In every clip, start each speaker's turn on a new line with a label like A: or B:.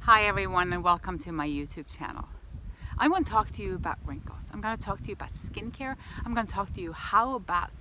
A: Hi everyone, and welcome to my YouTube channel. I'm going to talk to you about wrinkles. I'm going to talk to you about skincare. I'm going to talk to you how about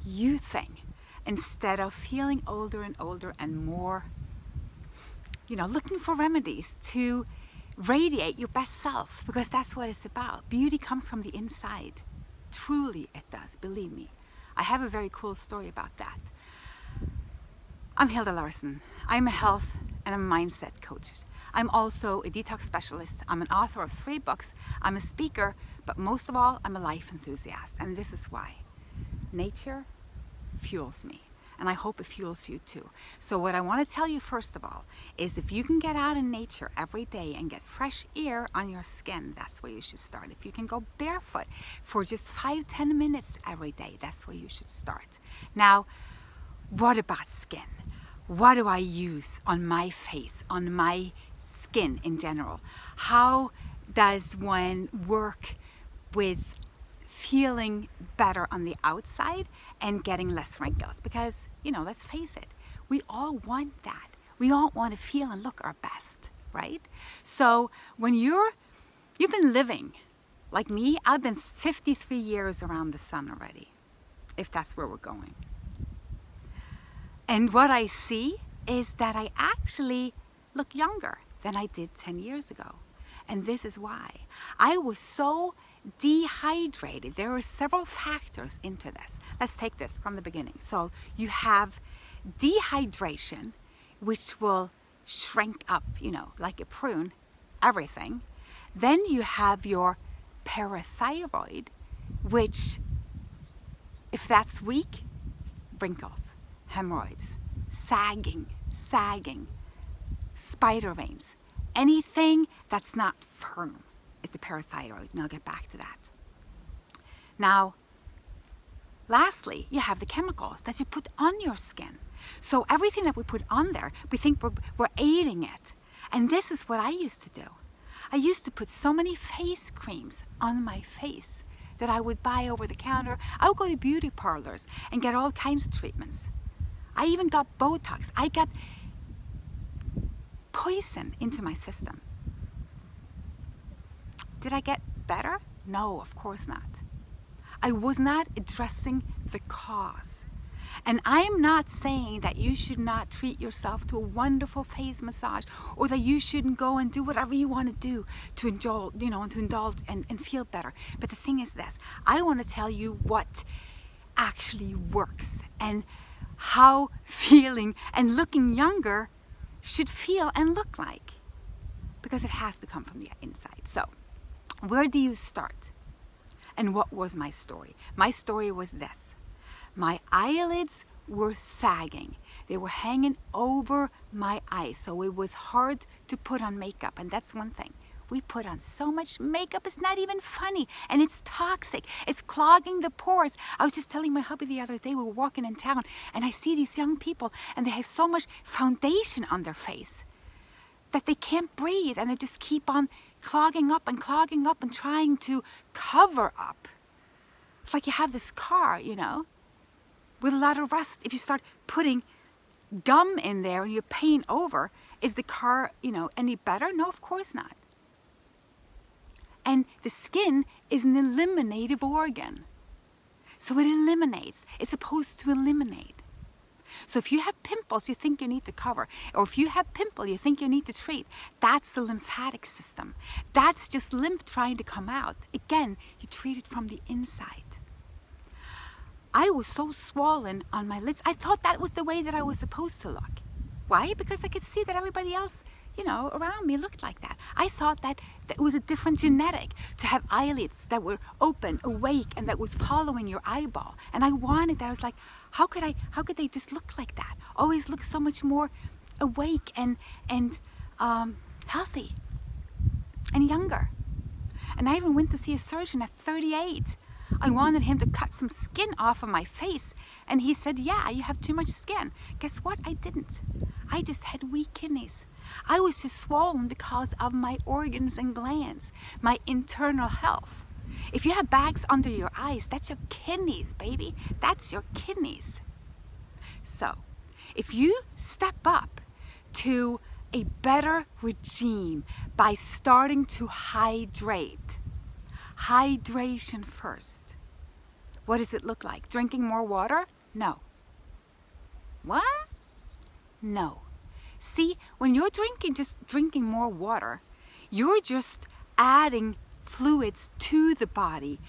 A: youthing instead of feeling older and older and more, looking for remedies to radiate your best self, because that's what it's about. Beauty comes from the inside. Truly it does, believe me. I have a very cool story about that. I'm Hilde Larsen. I'm a health and a mindset coach. I'm also a detox specialist. I'm an author of 3 books. I'm a speaker, but most of all, I'm a life enthusiast. And this is why. Nature fuels me. And I hope it fuels you too. So what I want to tell you first of all is if you can get out in nature every day and get fresh air on your skin, that's where you should start. If you can go barefoot for just 5-10 minutes every day, that's where you should start. Now, what about skin? What do I use on my face, on my skin in general? How does one work with feeling better on the outside and getting less wrinkles? Because, let's face it, we all want that. We all want to feel and look our best, right? So when you've been living like me, I've been 53 years around the sun already, if that's where we're going. And what I see is that I actually look younger than I did 10 years ago. And this is why. I was so dehydrated. There are several factors into this. Let's take this from the beginning. So you have dehydration, which will shrink up, like a prune, everything. Then you have your parathyroid, which, if that's weak, wrinkles, hemorrhoids, sagging, spider veins, anything that's not firm is the parathyroid, and I'll get back to that. Now, lastly, you have the chemicals that you put on your skin. So everything that we put on there, we think we're aiding it. And this is what I used to do. I used to put so many face creams on my face that I would buy over the counter. I would go to beauty parlors and get all kinds of treatments. I even got Botox. I got poison into my system. Did I get better? No, of course not. I was not addressing the cause. And I am not saying that you should not treat yourself to a wonderful face massage, or that you shouldn't go and do whatever you want to do to indulge, and feel better. But the thing is this, I want to tell you what actually works and how feeling and looking younger should feel and look like, because it has to come from the inside. So where do you start? And what was my story? My story was this. My eyelids were sagging. They were hanging over my eyes, so it was hard to put on makeup. And that's one thing. We put on so much makeup, it's not even funny, and it's toxic. It's clogging the pores. I was just telling my hubby the other day, we were walking in town, and I see these young people, and they have so much foundation on their face that they can't breathe, and they just keep on clogging up and trying to cover up. It's like you have this car, with a lot of rust. If you start putting gum in there and you're painting over, is the car, any better? No, of course not. And the skin is an eliminative organ. So it eliminates. It's supposed to eliminate. So if you have pimples you think you need to cover, or if you have pimple you think you need to treat, that's the lymphatic system. That's just lymph trying to come out. Again, you treat it from the inside. I was so swollen on my lids. I thought that was the way that I was supposed to look. Why? Because I could see that everybody else around me looked like that. I thought that it was a different genetic to have eyelids that were open, awake, and that was following your eyeball. And I wanted that. I was like, how could they just look like that? Always look so much more awake and healthy and younger. And I even went to see a surgeon at 38. I wanted him to cut some skin off of my face, and he said, yeah, you have too much skin. Guess what? I didn't. I just had weak kidneys. I was just swollen because of my organs and glands, my internal health. If you have bags under your eyes, that's your kidneys, baby. That's your kidneys. So, if you step up to a better regime by starting to hydrate. Hydration first. What does it look like? Drinking more water? No. What? No. See, when you're just drinking more water, you're just adding fluids to the body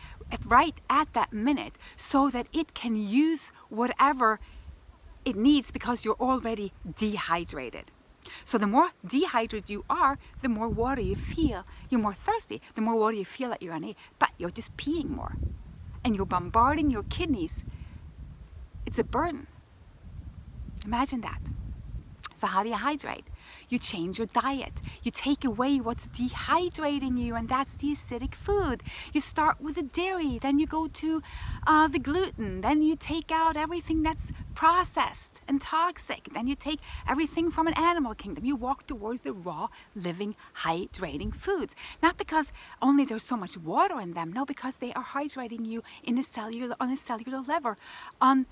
A: right at that minute so that it can use whatever it needs because you're already dehydrated. So the more dehydrated you are, the more water you feel. You're more thirsty. The more water you feel that you're gonna eat, but you're just peeing more. And you're bombarding your kidneys. It's a burden. Imagine that. So how do you hydrate? You change your diet. You take away what's dehydrating you, and that's the acidic food. You start with the dairy, then you go to the gluten, then you take out everything that's processed and toxic, then you take everything from an animal kingdom. You walk towards the raw, living, hydrating foods. Not because only there's so much water in them, no, because they are hydrating you on a cellular level, on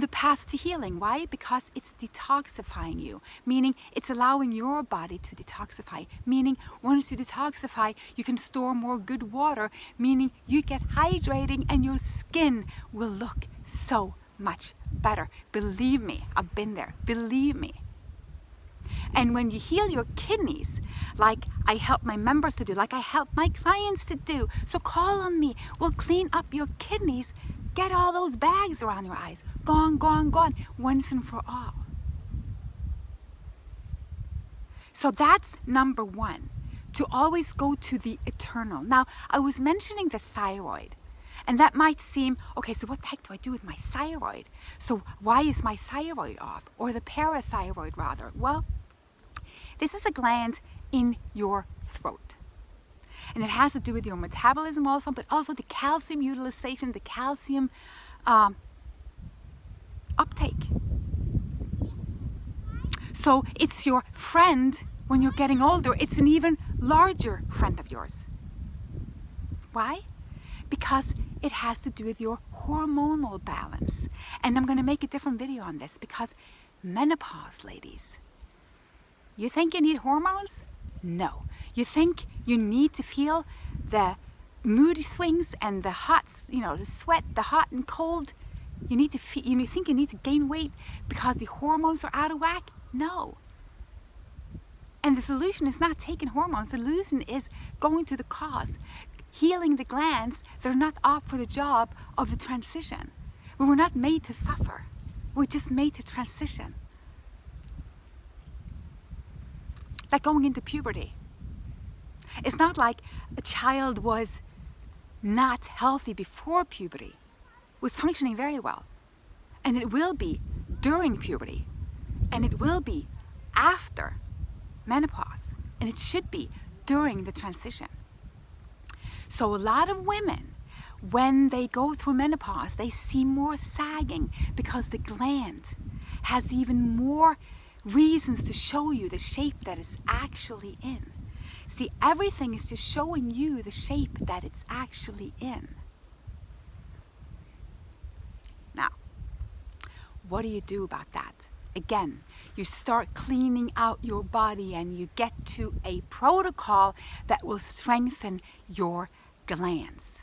A: the path to healing. Why? Because it's detoxifying you, meaning it's allowing your body to detoxify, meaning once you detoxify, you can store more good water, meaning you get hydrating and your skin will look so much better. Believe me, I've been there. Believe me. And when you heal your kidneys, like I help my members to do, like I help my clients to do, so call on me. We'll clean up your kidneys. Get all those bags around your eyes. Gone, gone, gone, once and for all. So that's number one, to always go to the eternal. Now, I was mentioning the thyroid, and that might seem, okay, so what the heck do I do with my thyroid? So why is my thyroid off? Or the parathyroid rather? Well, this is a gland in your throat. And it has to do with your metabolism also, but also the calcium utilization, the calcium uptake. So it's your friend when you're getting older. It's an even larger friend of yours. Why? Because it has to do with your hormonal balance. And I'm going to make a different video on this because menopause, ladies. You think you need hormones? No. You think you need to feel the moody swings and the hot, the sweat, the hot and cold? You think you need to gain weight because the hormones are out of whack? No. And the solution is not taking hormones. The solution is going to the cause, healing the glands that are not up for the job of the transition. We were not made to suffer. We're just made to transition. Like going into puberty. It's not like a child was not healthy before puberty. It was functioning very well. And it will be during puberty. And it will be after menopause. And it should be during the transition. So a lot of women, when they go through menopause, they see more sagging because the gland has even more reasons to show you the shape that it's actually in. See, everything is just showing you the shape that it's actually in. Now, what do you do about that? Again, you start cleaning out your body and you get to a protocol that will strengthen your glands.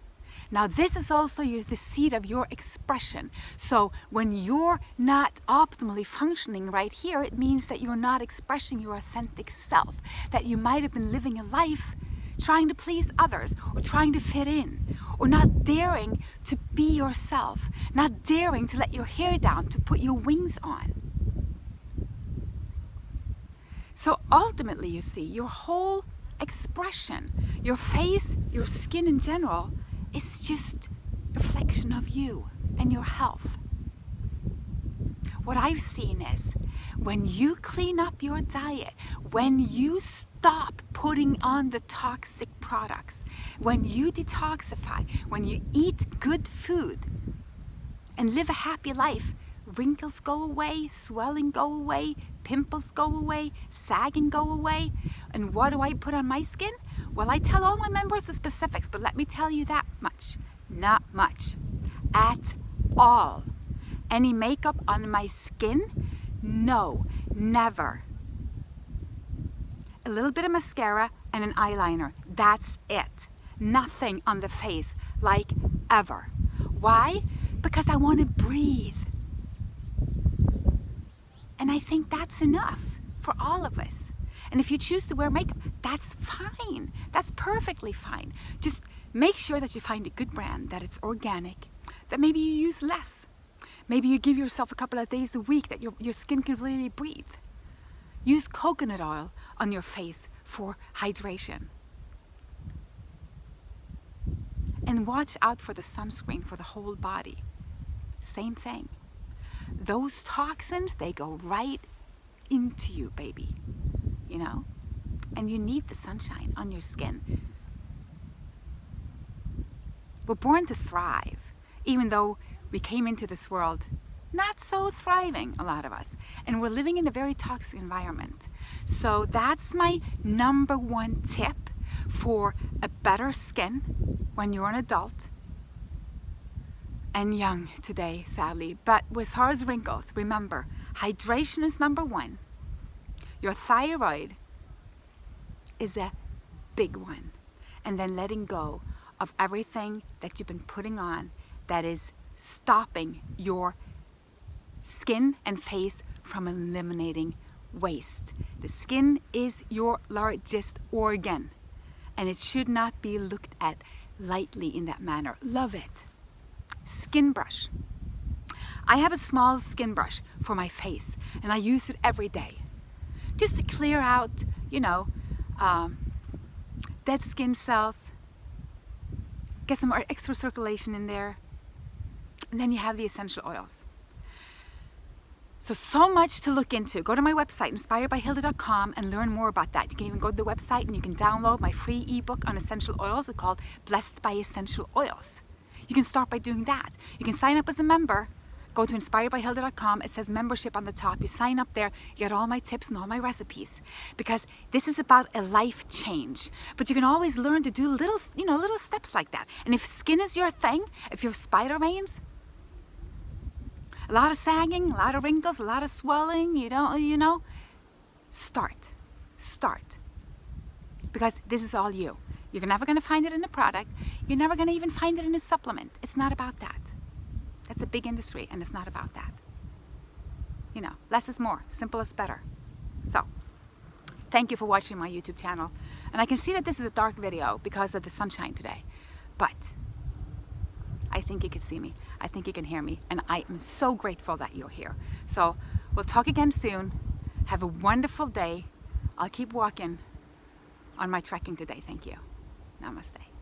A: Now, this is also the seed of your expression. So when you're not optimally functioning right here, it means that you're not expressing your authentic self, that you might have been living a life trying to please others or trying to fit in, or not daring to be yourself, not daring to let your hair down, to put your wings on. So ultimately, you see, your whole expression, your face, your skin in general, it's just a reflection of you and your health. What I've seen is when you clean up your diet, when you stop putting on the toxic products, when you detoxify, when you eat good food and live a happy life, wrinkles go away, swelling go away, pimples go away, sagging go away. And what do I put on my skin? Well, I tell all my members the specifics, but let me tell you that much. Not much. At all. Any makeup on my skin? No, never. a little bit of mascara and an eyeliner. That's it. Nothing on the face like ever. Why? Because I want to breathe. And I think that's enough for all of us. And if you choose to wear makeup, that's fine. That's perfectly fine. Just make sure that you find a good brand, that it's organic, that maybe you use less. Maybe you give yourself a couple of days a week that your skin can really breathe. Use coconut oil on your face for hydration. And watch out for the sunscreen for the whole body. Same thing. Those toxins, they go right into you, baby. You know? And you need the sunshine on your skin. We're born to thrive, even though we came into this world not so thriving, a lot of us. And we're living in a very toxic environment. So that's my #1 tip for a better skin when you're an adult and young today, sadly. But as far as wrinkles, remember, hydration is #1. Your thyroid is a big one. And then letting go of everything that you've been putting on that is stopping your skin and face from eliminating waste. The skin is your largest organ, and it should not be looked at lightly in that manner. Love it. Skin brush. I have a small skin brush for my face, and I use it every day just to clear out, you know, dead skin cells, get some extra circulation in there, and then you have the essential oils. So much to look into. Go to my website, inspiredbyhilde.com, and learn more about that. You can even go to the website and you can download my free ebook on essential oils. It's called Blessed by Essential Oils. You can start by doing that. You can sign up as a member. Go to inspiredbyhilde.com. It says membership on the top. You sign up there, you get all my tips and all my recipes. Because this is about a life change. But you can always learn to do little, little steps like that. And if skin is your thing, if you have spider veins, a lot of sagging, a lot of wrinkles, a lot of swelling, start. Because this is all you. You're never going to find it in a product. You're never going to even find it in a supplement. It's not about that. That's a big industry, and it's not about that. Less is more. Simple is better. So, thank you for watching my YouTube channel. And I can see that this is a dark video because of the sunshine today. But I think you can see me. I think you can hear me. And I am so grateful that you're here. So, we'll talk again soon. Have a wonderful day. I'll keep walking on my trekking today. Thank you. Namaste.